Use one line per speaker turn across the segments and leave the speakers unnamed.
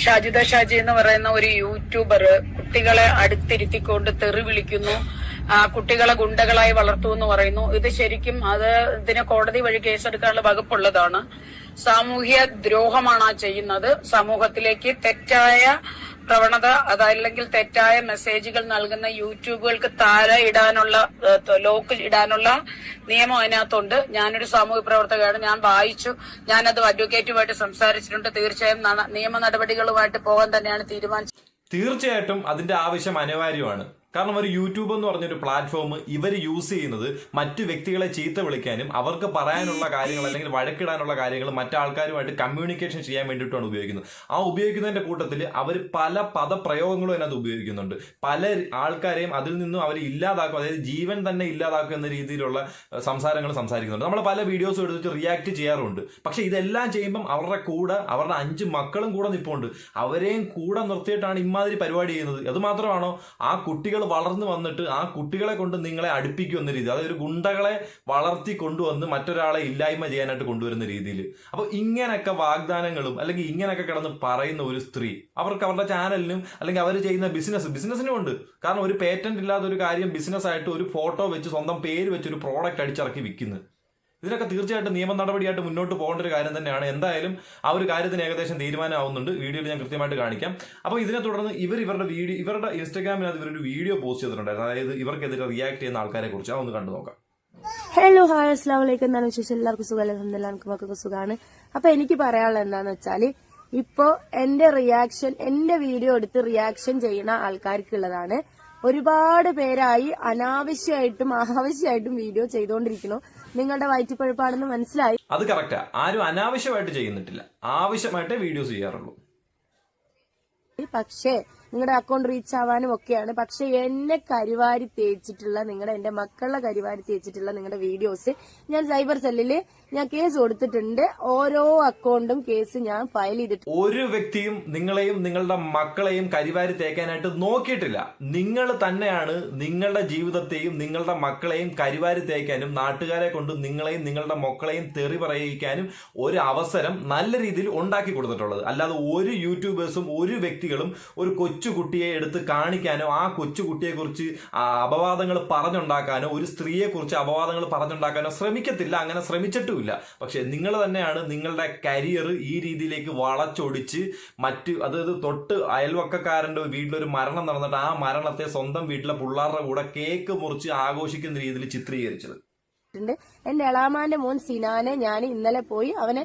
ഷാജിദ ഷാജി എന്ന് പറയുന്ന ഒരു യൂട്യൂബർ കുട്ടികളെ അടുത്തിരുത്തിക്കൊണ്ട് തെറി വിളിക്കുന്നു, കുട്ടികളെ ഗുണ്ടകളായി വളർത്തു എന്ന് പറയുന്നു. ഇത് ശരിക്കും ഇതിന് കോടതി വഴി കേസെടുക്കാനുള്ള വകുപ്പുള്ളതാണ്. സാമൂഹ്യ ദ്രോഹമാണ് ആ ചെയ്യുന്നത്. സമൂഹത്തിലേക്ക് തെറ്റായ പ്രവണത അതല്ലെങ്കിൽ തെറ്റായ മെസ്സേജുകൾ നൽകുന്ന യൂട്യൂബുകൾക്ക് താഴെ ഇടാനുള്ള ലോക്ക് ഇടാനുള്ള നിയമം അതിനകത്തുണ്ട്. ഞാനൊരു സാമൂഹ്യ പ്രവർത്തകയാണ്, ഞാൻ വായിച്ചു, ഞാനത് അഡ്വക്കേറ്റുമായിട്ട് സംസാരിച്ചിട്ടുണ്ട്. തീർച്ചയായും നിയമ നടപടികളുമായിട്ട് പോകാൻ തന്നെയാണ് തീരുമാനിച്ചത്.
തീർച്ചയായിട്ടും അതിന്റെ ആവശ്യം അനിവാര്യമാണ്. കാരണം ഒരു യൂട്യൂബ് എന്ന് പറഞ്ഞൊരു പ്ലാറ്റ്ഫോം ഇവർ യൂസ് ചെയ്യുന്നത് മറ്റു വ്യക്തികളെ ചീത്ത വിളിക്കാനും അവർക്ക് പറയാനുള്ള കാര്യങ്ങൾ അല്ലെങ്കിൽ വഴക്കിടാനുള്ള കാര്യങ്ങൾ മറ്റാൾക്കാരുമായിട്ട് കമ്മ്യൂണിക്കേഷൻ ചെയ്യാൻ വേണ്ടിയിട്ടാണ് ഉപയോഗിക്കുന്നത്. ആ ഉപയോഗിക്കുന്നതിന്റെ കൂട്ടത്തിൽ അവർ പല പദപ്രയോഗങ്ങളും അതിനകത്ത് ഉപയോഗിക്കുന്നുണ്ട്. പല ആൾക്കാരെയും അതിൽ നിന്നും അവർ ഇല്ലാതാക്കും, അതായത് ജീവൻ തന്നെ ഇല്ലാതാക്കും എന്ന രീതിയിലുള്ള സംസാരങ്ങൾ സംസാരിക്കുന്നുണ്ട്. നമ്മൾ പല വീഡിയോസും എടുത്തിട്ട് റിയാക്ട് ചെയ്യാറുണ്ട്. പക്ഷെ ഇതെല്ലാം ചെയ്യുമ്പം അവരുടെ കൂടെ അവരുടെ 5 മക്കളും കൂടെ നിൽപ്പുണ്ട്. അവരെയും കൂടെ നിർത്തിയിട്ടാണ് ഇമാതിരി പരിപാടി ചെയ്യുന്നത്. അത് മാത്രമാണോ, ആ കുട്ടികൾ വളർന്നു വന്നിട്ട് ആ കുട്ടികളെ കൊണ്ട് നിങ്ങളെ അടുപ്പിക്കും എന്ന രീതി, അതായത് ഗുണ്ടകളെ വളർത്തി കൊണ്ടുവന്ന് മറ്റൊരാളെ ഇല്ലായ്മ ചെയ്യാനായിട്ട് കൊണ്ടുവരുന്ന രീതിയിൽ. അപ്പൊ ഇങ്ങനെയൊക്കെ വാഗ്ദാനങ്ങളും അല്ലെങ്കിൽ ഇങ്ങനെയൊക്കെ കിടന്ന് പറയുന്ന ഒരു സ്ത്രീ അവർക്ക് അവരുടെ ചാനലിനും അല്ലെങ്കിൽ അവർ ചെയ്യുന്ന ബിസിനസ്സിനും ഉണ്ട്. കാരണം ഒരു പേറ്റന്റ് ഇല്ലാത്ത ഒരു കാര്യം ബിസിനസ് ആയിട്ട് ഒരു ഫോട്ടോ വെച്ച് സ്വന്തം പേര് വെച്ച് ഒരു പ്രോഡക്റ്റ് അടിച്ചിറക്കി വിൽക്കുന്നത്. ഇതിനൊക്കെ തീർച്ചയായിട്ടും നിയമ നടപടിയായിട്ട് മുന്നോട്ട് പോകേണ്ട ഒരു കാര്യം തന്നെയാണ്. എന്തായാലും ആ ഒരു കാര്യത്തിന് ഏകദേശം തീരുമാനമാവുന്നുണ്ട്. വീഡിയോയിൽ ഞാൻ കൃത്യമായിട്ട് കാണിക്കാം. അപ്പോൾ ഇതിനെ തുടർന്ന് ഇവരുടെ ഇൻസ്റ്റാഗ്രാമിനകത്ത് ഇവരൊരു വീഡിയോ പോസ്റ്റ് ചെയ്തിട്ടുണ്ടായിരുന്നു. അതായത് ഇവർക്കെതിരെ റിയാക്ട് ചെയ്യുന്ന ആൾക്കാരെ കുറിച്ച് അതൊന്ന് കണ്ടു നോക്കാം.
ഹലോ, ഹായ്, അസ്സലാമു അലൈക്കും. എന്താണ് വിശേഷം? എല്ലാവർക്കും സുഖം, അൽഹംദുലില്ലാഹ്. നമുക്കൊക്കെ സുഖമാണ്. അപ്പൊ എനിക്ക് പറയാനുള്ളത് എന്താന്ന് വെച്ചാല്, ഇപ്പോ എന്റെ വീഡിയോ എടുത്ത് റിയാക്ഷൻ ചെയ്യുന്ന ആൾക്കാർക്കുള്ളതാണ്. ഒരുപാട് പേരായി അനാവശ്യമായിട്ടും ആവശ്യമായിട്ടും വീഡിയോ ചെയ്തുകൊണ്ടിരിക്കുന്നു. നിങ്ങളുടെ വയറ്റിപ്പഴുപ്പാണെന്ന് മനസ്സിലായി.
അത് കറക്റ്റാ. ആരും അനാവശ്യമായിട്ട് ചെയ്യുന്നിട്ടില്ല, ആവശ്യമായിട്ടേ വീഡിയോസ് ചെയ്യാറുള്ളൂ.
പക്ഷേ നിങ്ങളുടെ അക്കൗണ്ട് റീച്ച് ആവാനും ഒക്കെയാണ്. പക്ഷെ എന്നെ കരിവാരി തേച്ചിട്ടുള്ള എന്റെ മക്കളുടെ കരിവാരി തേച്ചിട്ടുള്ള നിങ്ങളുടെ വീഡിയോസ് ഞാൻ സൈബർ സെല്ലില് ഞാൻ കേസ് കൊടുത്തിട്ടുണ്ട്. ഓരോ അക്കൗണ്ടും കേസ് ഞാൻ ഫയൽ ചെയ്തിട്ടുണ്ട്.
ഒരു വ്യക്തിയും നിങ്ങളെയും നിങ്ങളുടെ മക്കളെയും കരിവാരി തേക്കാനായിട്ട് നോക്കിയിട്ടില്ല. നിങ്ങൾ തന്നെയാണ് നിങ്ങളുടെ ജീവിതത്തെയും നിങ്ങളുടെ മക്കളെയും കരിവാരി തേക്കാനും നാട്ടുകാരെ കൊണ്ട് നിങ്ങളെയും നിങ്ങളുടെ മക്കളെയും തെറി പറയിക്കാനും ഒരു അവസരം നല്ല രീതിയിൽ ഉണ്ടാക്കി കൊടുത്തിട്ടുള്ളത്. അല്ലാതെ ഒരു യൂട്യൂബേഴ്സും ഒരു വ്യക്തികളും ഒരു കൊച്ചുകുട്ടിയെ എടുത്ത് കാണിക്കാനോ ആ കൊച്ചുകുട്ടിയെ കുറിച്ച് അപവാദങ്ങൾ പറഞ്ഞുണ്ടാക്കാനോ ഒരു സ്ത്രീയെ കുറിച്ച് അപവാദങ്ങൾ പറഞ്ഞുണ്ടാക്കാനോ ശ്രമിക്കത്തില്ല. അങ്ങനെ ശ്രമിച്ചിട്ടുമില്ല. പക്ഷെ നിങ്ങൾ തന്നെയാണ് നിങ്ങളുടെ കരിയർ ഈ രീതിയിലേക്ക് വളച്ചൊടിച്ച് അതായത് തൊട്ട് അയൽവക്കക്കാരന്റെ വീട്ടിലൊരു മരണം നടന്നിട്ട് ആ മരണത്തെ സ്വന്തം വീട്ടിലെ പിള്ളേരുടെ കൂടെ കേക്ക് മുറിച്ച് ആഘോഷിക്കുന്ന രീതിയിൽ ചിത്രീകരിച്ചത്.
എന്റെ എളാമാന്റെ മോൻ സിനാനെ ഞാൻ ഇന്നലെ പോയി അവനെ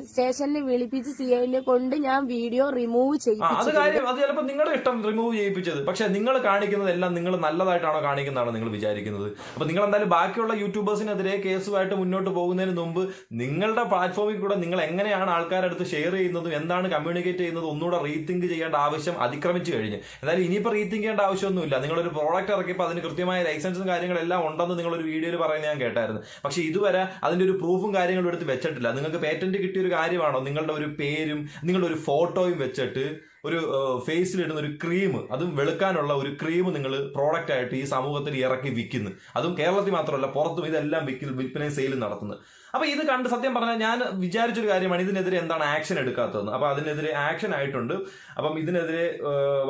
സ്റ്റേഷനിൽ വിളിപ്പിച്ച് സിഐനെ കൊണ്ട് ഞാൻ വീഡിയോ റിമൂവ് ചെയ്യിപ്പിച്ചു.
അത് ചിലപ്പോൾ നിങ്ങളുടെ ഇഷ്ടം റിമൂവ് ചെയ്യിപ്പിച്ചത്. പക്ഷെ നിങ്ങൾ കാണിക്കുന്നതെല്ലാം നിങ്ങൾ നല്ലതായിട്ടാണോ കാണിക്കുന്നതാണോ നിങ്ങൾ വിചാരിക്കുന്നത്? അപ്പൊ നിങ്ങൾ എന്തായാലും ബാക്കിയുള്ള യൂട്യൂബേഴ്സിനെതിരെ കേസുമായിട്ട് മുന്നോട്ട് പോകുന്നതിന് മുമ്പ് നിങ്ങളുടെ പ്ലാറ്റ്ഫോമിൽ കൂടെ നിങ്ങൾ എങ്ങനെയാണ് ആൾക്കാരുടെ അടുത്ത് ഷെയർ ചെയ്യുന്നതും എന്താണ് കമ്മ്യൂണിക്കേറ്റ് ചെയ്യുന്നത് ഒന്നുകൂടെ റീതിങ്ക് ചെയ്യേണ്ട ആവശ്യം അതിക്രമിച്ചു കഴിഞ്ഞ്. എന്തായാലും ഇനിയിപ്പോൾ റീതിങ്ക് ചെയ്യേണ്ട ആവശ്യമൊന്നുമില്ല. നിങ്ങളൊരു പ്രോഡക്റ്റ് ഇറക്കിയപ്പോൾ അതിന് കൃത്യമായ ലൈസൻസും കാര്യങ്ങളെല്ലാം ഉണ്ടെന്ന് നിങ്ങളൊരു വീഡിയോയിൽ പറയുന്നത് ഞാൻ കേട്ടായിരുന്നു. പക്ഷെ ഇതുവരെ അതിന്റെ ഒരു പ്രൂഫും കാര്യങ്ങളും എടുത്ത് വെച്ചിട്ടില്ല. നിങ്ങൾക്ക് പേറ്റന്റ് കിട്ടിയൊരു കാര്യമാണോ നിങ്ങളുടെ ഒരു പേരും നിങ്ങളുടെ ഒരു ഫോട്ടോയും വെച്ചിട്ട് ഒരു ഫേസിലിടുന്ന ഒരു ക്രീം, അതും വെളുക്കാനുള്ള ഒരു ക്രീം നിങ്ങൾ പ്രോഡക്റ്റ് ആയിട്ട് ഈ സമൂഹത്തിൽ ഇറക്കി വിൽക്കുന്നു? അതും കേരളത്തിൽ മാത്രമല്ല പുറത്തും ഇതെല്ലാം വിൽപ്പനയും സെയിലും നടത്തുന്നത്. അപ്പൊ ഇത് കണ്ട് സത്യം പറഞ്ഞാൽ ഞാൻ വിചാരിച്ചൊരു കാര്യമാണ് ഇതിനെതിരെ എന്താണ് ആക്ഷൻ എടുക്കാത്തതെന്ന്. അപ്പൊ അതിനെതിരെ ആക്ഷൻ ആയിട്ടുണ്ട്. അപ്പം ഇതിനെതിരെ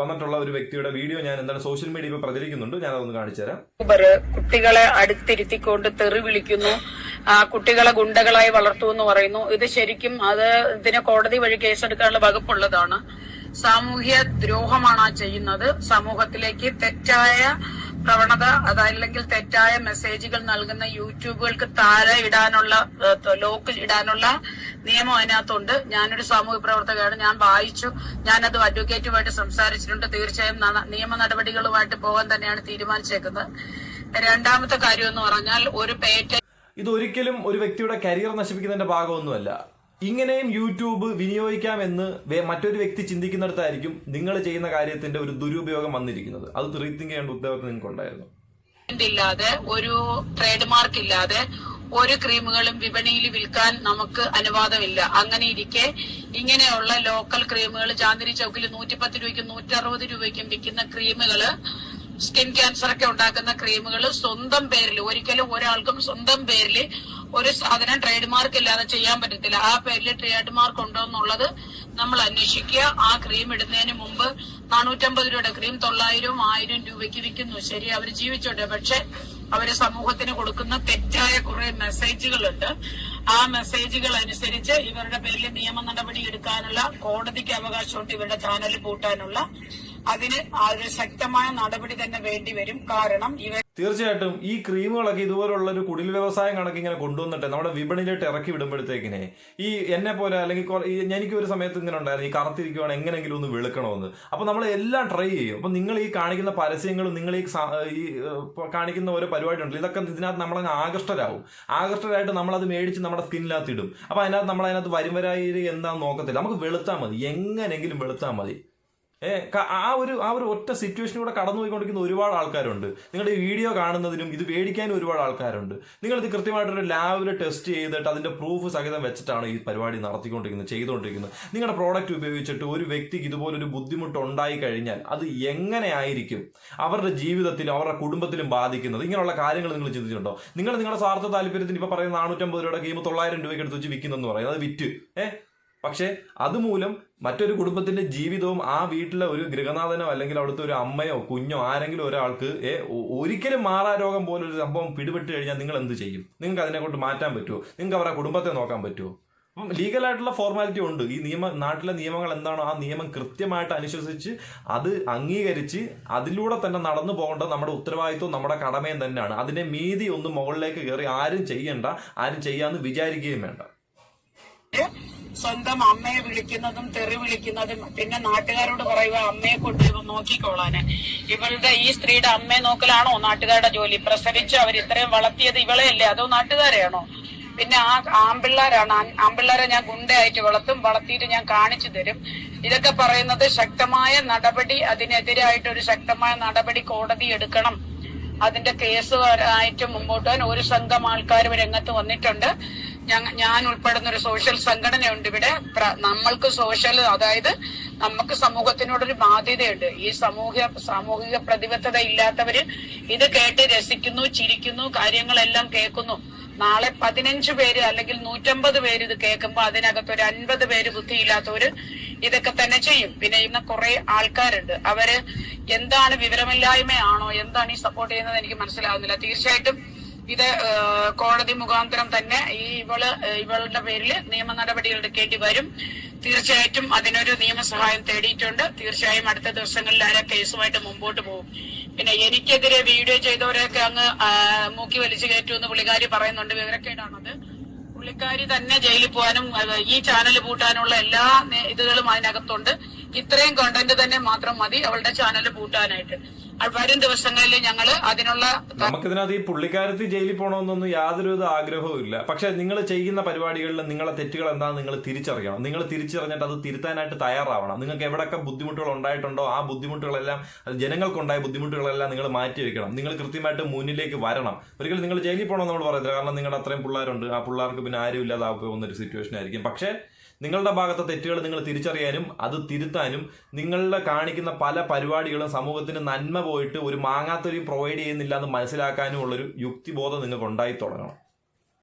വന്നിട്ടുള്ള ഒരു വ്യക്തിയുടെ വീഡിയോ ഞാൻ സോഷ്യൽ മീഡിയയിൽ പ്രചരിക്കുന്നുണ്ട്. ഞാൻ അതൊന്ന് കാണിച്ചു തരാം.
കുട്ടികളെ അടുത്തിരുത്തിക്കൊണ്ട് തെറി വിളിക്കുന്നു, കുട്ടികളെ ഗുണ്ടകളായി വളർത്തു എന്ന് പറയുന്നു. ഇത് ശരിക്കും ഇതിന് കോടതി വഴി കേസെടുക്കാനുള്ള വകുപ്പുള്ളതാണ്. സാമൂഹ്യ ദ്രോഹമാണ് ആ ചെയ്യുന്നത്. സമൂഹത്തിലേക്ക് തെറ്റായ പ്രവണത അതല്ലെങ്കിൽ തെറ്റായ മെസ്സേജുകൾ നൽകുന്ന യൂട്യൂബുകൾക്ക് താഴെ ഇടാനുള്ള ലോക്ക് ഇടാനുള്ള നിയമം അതിനകത്തുണ്ട്. ഞാനൊരു സാമൂഹ്യ പ്രവർത്തകയാണ്, ഞാൻ വായിച്ചു, ഞാനത് അഡ്വക്കേറ്റുമായിട്ട് സംസാരിച്ചിട്ടുണ്ട്. തീർച്ചയായും നിയമ നടപടികളുമായിട്ട് പോകാൻ തന്നെയാണ് തീരുമാനിച്ചേക്കുന്നത്. രണ്ടാമത്തെ കാര്യം എന്ന് പറഞ്ഞാൽ
ഇതൊരിക്കലും ഒരു വ്യക്തിയുടെ കരിയർ നശിപ്പിക്കുന്നതിന്റെ ഭാഗമൊന്നുമല്ല. ഇങ്ങനെയും യൂട്യൂബ് വിനിയോഗിക്കാമെന്ന് മറ്റൊരു വ്യക്തി ചിന്തിക്കുന്നിടത്തായിരിക്കും നിങ്ങൾ ചെയ്യുന്ന കാര്യത്തിന്റെ ഒരു ദുരുപയോഗം വന്നിരിക്കുന്നത്. അത് റീതിങ്ക് ചെയ്യേണ്ട ഉത്തരവാദിത്വം നിങ്ങൾക്ക് ഉണ്ടായിരുന്നു.
ഇല്ലാതെ ഒരു ട്രേഡ് മാർക്ക് ഇല്ലാതെ ഒരു ക്രീമുകളും വിപണിയിൽ വിൽക്കാൻ നമുക്ക് അനുവാദമില്ല. അങ്ങനെ ഇരിക്കെ ഇങ്ങനെയുള്ള ലോക്കൽ ക്രീമുകൾ ചാന്ദിനി ചൗക്കിൽ 110 രൂപയ്ക്കും 160 രൂപയ്ക്കും വിൽക്കുന്ന ക്രീമുകള്, സ്കിൻ ക്യാൻസർ ഒക്കെ ഉണ്ടാക്കുന്ന ക്രീമുകൾ സ്വന്തം പേരിൽ, ഒരിക്കലും ഒരാൾക്കും സ്വന്തം പേരിൽ ഒരു സാധനം ട്രേഡ് മാർക്ക് ഇല്ലാതെ ചെയ്യാൻ പറ്റത്തില്ല. ആ പേരിൽ ട്രേഡ് മാർക്ക് ഉണ്ടോ എന്നുള്ളത് നമ്മൾ അന്വേഷിക്കുക. ആ ക്രീം ഇടുന്നതിന് മുമ്പ് 450 രൂപയുടെ ക്രീം 900 1000 രൂപയ്ക്ക് വിൽക്കുന്നു. ശരി, അവർ ജീവിച്ചോട്ടെ. പക്ഷെ അവര് സമൂഹത്തിന് കൊടുക്കുന്ന തെറ്റായ കുറെ മെസ്സേജുകളുണ്ട്. ആ മെസ്സേജുകൾ അനുസരിച്ച് ഇവരുടെ പേരിൽ നിയമ നടപടി എടുക്കാനുള്ള കോടതിക്ക് അവകാശമുണ്ട്. ഇവരുടെ ചാനൽ പൂട്ടാനുള്ള അതിന് ഒരു ശക്തമായ നടപടി തന്നെ വേണ്ടിവരും. കാരണം ഇവർ
തീർച്ചയായിട്ടും ഈ ക്രീമുകളൊക്കെ ഇതുപോലുള്ള ഒരു കുടിൽ വ്യവസായം കണക്ക് ഇങ്ങനെ കൊണ്ടുവന്നിട്ട് നമ്മുടെ വിപണിയിലോട്ട് ഇറക്കി വിടുമ്പോഴത്തേക്കിനെ ഈ എന്നെ പോലെ അല്ലെങ്കിൽ എനിക്ക് ഒരു സമയത്ത് ഇങ്ങനെ ഉണ്ടായിരുന്നു, ഈ കറുത്തിരിക്കുവാണ് എങ്ങനെയെങ്കിലും ഒന്ന് വെളുക്കണമെന്ന്. അപ്പൊ നമ്മൾ എല്ലാം ട്രൈ ചെയ്യും. അപ്പൊ നിങ്ങൾ ഈ കാണിക്കുന്ന പരസ്യങ്ങളും നിങ്ങൾ ഈ കാണിക്കുന്ന ഓരോ പരിപാടി ഉണ്ടല്ലോ, ഇതൊക്കെ ഇതിനകത്ത് നമ്മളങ്ങ് ആകർഷ്ടരായിട്ട് നമ്മളത് മേടിച്ച് നമ്മുടെ സ്കിന്നിനകത്ത് ഇടും. അപ്പൊ അതിനകത്ത് വരുംവരായി എന്താന്ന് നോക്കത്തില്ല, നമുക്ക് വെളുത്താൽ മതി, എങ്ങനെയെങ്കിലും വെളുത്താൽ മതി. ആ ഒരു ഒറ്റ സിറ്റുവേഷനിലൂടെ കടന്നു പോയിക്കൊണ്ടിരിക്കുന്ന ഒരുപാട് ആൾക്കാരുണ്ട്. നിങ്ങളുടെ ഈ വീഡിയോ കാണുന്നതിനും ഇത് മേടിക്കാനും ഒരുപാട് ആൾക്കാരുണ്ട്. നിങ്ങളിത് കൃത്യമായിട്ടൊരു ലാബിൽ ടെസ്റ്റ് ചെയ്തിട്ട് അതിന്റെ പ്രൂഫ് സഹിതം വെച്ചിട്ടാണ് ഈ പരിപാടി ചെയ്തുകൊണ്ടിരിക്കുന്നത്. നിങ്ങളുടെ പ്രോഡക്റ്റ് ഉപയോഗിച്ചിട്ട് ഒരു വ്യക്തിക്ക് ഇതുപോലൊരു ബുദ്ധിമുട്ട് ഉണ്ടായി കഴിഞ്ഞാൽ അത് എങ്ങനെയായിരിക്കും അവരുടെ ജീവിതത്തിലും അവരുടെ കുടുംബത്തിലും ബാധിക്കുന്നത്? ഇങ്ങനെയുള്ള കാര്യങ്ങൾ നിങ്ങൾ ചിന്തിച്ചിട്ടുണ്ടോ? നിങ്ങളുടെ സ്വാർത്ഥ താല്പര്യത്തിന് ഇപ്പൊ പറയുന്ന 450 രൂപയുടെ ഗെയിം 900 രൂപയ്ക്ക് എടുത്ത് വെച്ച് വിൽക്കുന്നെന്ന് പറയുന്നത്, അത് വിറ്റ് പക്ഷെ അതുമൂലം മറ്റൊരു കുടുംബത്തിന്റെ ജീവിതവും ആ വീട്ടിലെ ഒരു ഗൃഹനാഥനോ അല്ലെങ്കിൽ അവിടുത്തെ ഒരു അമ്മയോ കുഞ്ഞോ ആരെങ്കിലും ഒരാൾക്ക് ഒരിക്കലും മാറാരോഗം പോലൊരു സംഭവം പിടിപെട്ട് കഴിഞ്ഞാൽ നിങ്ങൾ എന്ത് ചെയ്യും? നിങ്ങൾക്ക് അതിനെ കൊണ്ട് മാറ്റാൻ പറ്റുമോ? നിങ്ങൾക്ക് അവരുടെ കുടുംബത്തെ നോക്കാൻ പറ്റുമോ? അപ്പം ലീഗലായിട്ടുള്ള ഫോർമാലിറ്റി ഉണ്ട്. ഈ നാട്ടിലെ നിയമങ്ങൾ എന്താണോ ആ നിയമം കൃത്യമായിട്ട് അനുശാസിച്ച് അത് അംഗീകരിച്ച് അതിലൂടെ തന്നെ നടന്നു പോകേണ്ടത് നമ്മുടെ ഉത്തരവാദിത്വം, നമ്മുടെ കടമയും തന്നെയാണ്. അതിനെ മീതി ഒന്നും മുകളിലേക്ക് കയറി ആരും ചെയ്യാന്ന് വിചാരിക്കുകയും വേണ്ട.
സ്വന്തം അമ്മയെ വിളിക്കുന്നതും തെറി വിളിക്കുന്നതും പിന്നെ നാട്ടുകാരോട് പറയുക അമ്മയെ കൊണ്ട് നോക്കിക്കോളാന്. ഇവളുടെ ഈ സ്ത്രീയുടെ അമ്മയെ നോക്കലാണോ നാട്ടുകാരുടെ ജോലി? പ്രസവിച്ച് അവർ ഇത്രയും വളർത്തിയത് ഇവളെയല്ലേ, അതോ നാട്ടുകാരെയാണോ? പിന്നെ ആ ആമ്പിള്ളാരെ ഞാൻ ഗുണ്ടയായിട്ട് വളർത്തിയിട്ട് ഞാൻ കാണിച്ചു തരും. ഇതൊക്കെ പറയുന്നത് ശക്തമായ നടപടി, അതിനെതിരായിട്ട് ഒരു ശക്തമായ നടപടി കോടതി എടുക്കണം. അതിന്റെ കേസുകാരായിട്ട് മുമ്പോട്ട് പോകാൻ ഒരു സംഘം ആൾക്കാർ രംഗത്ത് വന്നിട്ടുണ്ട്. ഞാൻ ഉൾപ്പെടുന്ന ഒരു സോഷ്യൽ സംഘടനയുണ്ട് ഇവിടെ. നമ്മൾക്ക് അതായത് നമുക്ക് സമൂഹത്തിനോടൊരു ബാധ്യതയുണ്ട്. ഈ സാമൂഹിക പ്രതിബദ്ധത ഇല്ലാത്തവര് ഇത് കേട്ട് രസിക്കുന്നു, ചിരിക്കുന്നു, കാര്യങ്ങളെല്ലാം കേൾക്കുന്നു. നാളെ 15 പേര് അല്ലെങ്കിൽ 150 പേര് ഇത് കേൾക്കുമ്പോ അതിനകത്ത് ഒരു 50 പേര് ബുദ്ധിയില്ലാത്തവര് ഇതൊക്കെ തന്നെ ചെയ്യും. പിന്നെ ഇന്ന് കുറെ ആൾക്കാരുണ്ട്, അവര് എന്താണ് വിവരമില്ലായ്മയാണോ എന്താണ് ഈ സപ്പോർട്ട് ചെയ്യുന്നത് എനിക്ക് മനസ്സിലാകുന്നില്ല. തീർച്ചയായിട്ടും ഇത് കോടതി മുഖാന്തരം തന്നെ ഇവളുടെ പേരിൽ നിയമ നടപടികൾ എടുക്കേണ്ടി വരും. തീർച്ചയായിട്ടും അതിനൊരു നിയമസഹായം തേടിയിട്ടുണ്ട്. തീർച്ചയായും അടുത്ത ദിവസങ്ങളിൽ ആ കേസുമായിട്ട് മുമ്പോട്ട് പോകും. പിന്നെ എനിക്കെതിരെ വീഡിയോ ചെയ്തവരെയൊക്കെ അങ്ങ് മൂക്കി വലിച്ചു കയറ്റുമെന്ന് പുള്ളിക്കാരി പറയുന്നുണ്ട്. വിവരക്കേടാണത്. പുള്ളിക്കാരി തന്നെ ജയിലിൽ പോകാനും ഈ ചാനൽ പൂട്ടാനുള്ള എല്ലാ ഇതുകളും അതിനകത്തുണ്ട്. ഇത്രയും കണ്ടന്റ് തന്നെ മാത്രം മതി അവളുടെ ചാനൽ പൂട്ടാനായിട്ട്. വരും ദിവസങ്ങളിൽ ഞങ്ങള് അതിനുള്ള
നമുക്കിതിനകത്ത് ഈ പുള്ളിക്കാരത്തി ജയിലിൽ പോകണമെന്നൊന്നും യാതൊരുവിധ ആഗ്രഹവും ഇല്ല. പക്ഷെ നിങ്ങൾ ചെയ്യുന്ന പരിപാടികളിൽ നിങ്ങളെ തെറ്റുകൾ എന്താണെന്ന് നിങ്ങൾ തിരിച്ചറിയണം. നിങ്ങൾ തിരിച്ചറിഞ്ഞിട്ട് അത് തിരുത്താനായിട്ട് തയ്യാറാവണം. നിങ്ങൾക്ക് എവിടെയൊക്കെ ബുദ്ധിമുട്ടുകൾ ഉണ്ടായിട്ടുണ്ടോ ആ ബുദ്ധിമുട്ടുകളെല്ലാം, ജനങ്ങൾക്കുണ്ടായ ബുദ്ധിമുട്ടുകളെല്ലാം നിങ്ങൾ മാറ്റി വെക്കണം. നിങ്ങൾ കൃത്യമായിട്ട് മുന്നിലേക്ക് വരണം. ഒരിക്കലും നിങ്ങൾ ജയിലിൽ പോകണമെന്ന് നമ്മൾ പറയത്തില്ല. കാരണം നിങ്ങളുടെ അത്രയും പിള്ളേരുണ്ട്, ആ പിള്ളേർക്ക് പിന്നെ ആരും ഇല്ലാതാ പോകുന്നൊരു സിറ്റുവേഷൻ ആയിരിക്കും. പക്ഷേ നിങ്ങളുടെ ഭാഗത്തെ തെറ്റുകൾ നിങ്ങൾ തിരിച്ചറിയാനും അത് തിരുത്താനും നിങ്ങളുടെ കാണിക്കുന്ന പല പരിപാടികളും സമൂഹത്തിന് നന്മ പോയിട്ട് ഒരു മാങ്ങാത്തൊലിയും പ്രൊവൈഡ് ചെയ്യുന്നില്ല എന്ന് മനസ്സിലാക്കാനും ഉള്ളൊരു യുക്തിബോധം നിങ്ങൾക്ക് ഉണ്ടായി തുടങ്ങണം.